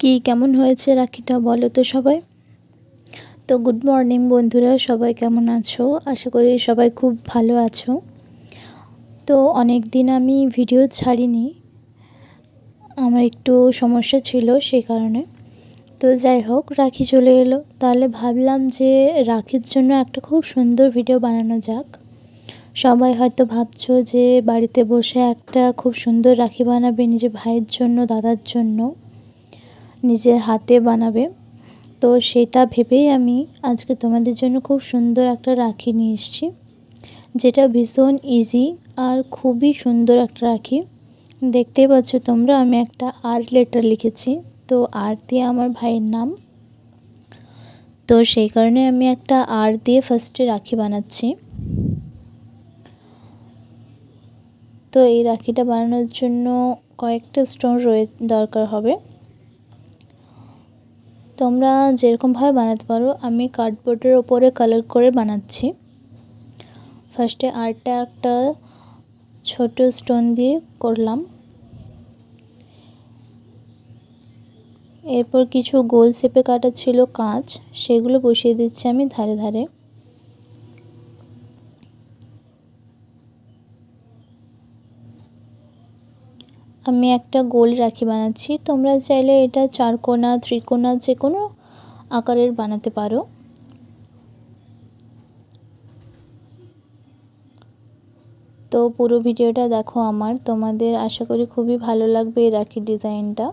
কি কেমন হয়েছে রাখিটা বলো তো সবাই। তো গুড মর্নিং বন্ধুরা, সবাই কেমন আছো? আশা করি সবাই খুব ভালো আছো। তো অনেক দিন আমি ভিডিও ছাড়িনি, আমার একটু সমস্যা ছিল সেই কারণে। তো যাই হোক, রাখি চলে এলো, তাহলে ভাবলাম যে রাখির জন্য একটা খুব সুন্দর ভিডিও বানানো যাক। সবাই হয়তো ভাবছো যে বাড়িতে বসে একটা খুব সুন্দর রাখি বানাবে নিজের ভাইয়ের জন্য, দাদার জন্য, নিজের হাতে বানাবে। তো সেটা ভেবেই আমি আজকে তোমাদের জন্য খুব সুন্দর একটা রাখি নিয়ে এসেছি, যেটা ভীষণ ইজি আর খুবই সুন্দর একটা রাখি। দেখতেই পাচ্ছ তোমরা, আমি একটা আর লেটার লিখেছি। তো আর দিয়ে আমার ভাইয়ের নাম, তো সেই কারণে আমি একটা আর দিয়ে ফার্স্টে রাখি বানাচ্ছি। তো এই রাখিটা বানানোর জন্য কয়েকটা স্টোন দরকার হবে। তোমরা যেরকমভাবে বানাতে পারো, আমি কার্ডবোর্ডের ওপরে কালার করে বানাচ্ছি। ফার্স্টে আরটা একটা ছোট স্টোন দিয়ে করলাম, এরপর কিছু গোল শেপে কাটা ছিল কাঁচ, সেগুলো বসিয়ে দিচ্ছি আমি ধারে ধারে। আমি একটা গোল রাখি বানাচ্ছি, তোমরা চাইলে এটা চারকোনা, ত্রিকোণা, যে কোনো আকারের বানাতে পারো। তো পুরো ভিডিওটা দেখো আমার, তোমাদের আশা করি খুবই ভালো লাগবে এই রাখির ডিজাইনটা।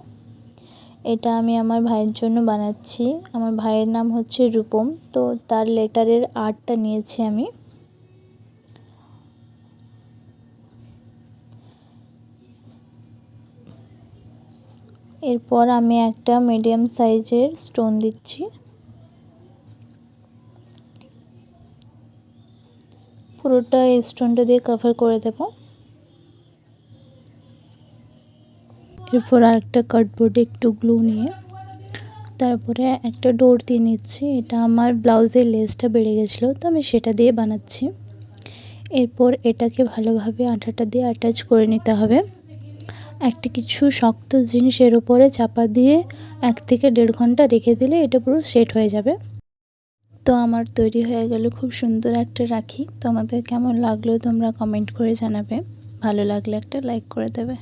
এটা আমি আমার ভাইয়ের জন্য বানাচ্ছি। আমার ভাইয়ের নাম হচ্ছে রূপম, তো তার লেটারের আর্টটা নিয়েছি আমি। এরপর আমি একটা মিডিয়াম সাইজের স্টোন দিচ্ছি। পুরোটা এই স্টোনটা দিয়ে কভার করে দেব। এরপর আরেকটা কার্ডবোর্ডে একটু গ্লু নিয়ে তারপরে একটা ডোর দিয়ে নিচ্ছি। এটা আমার ব্লাউজের লেসটা বেড়ে গেছিলো, তো আমি সেটা দিয়ে বানাচ্ছি। এরপর এটাকে ভালোভাবে আঠাটা দিয়ে অ্যাটাচ করে নিতে হবে। একটা কিছু শক্ত জিনিসের উপরে চাপা দিয়ে 1 থেকে 1.5 ঘন্টা রেখে দিলে এটা পুরো সেট হয়ে যাবে। তো আমার তৈরি হয়ে গেল খুব সুন্দর একটা রাখি। তোমাদের কেমন লাগলো তোমরা কমেন্ট করে জানাবে, ভালো লাগলে একটা লাইক করে দেবে।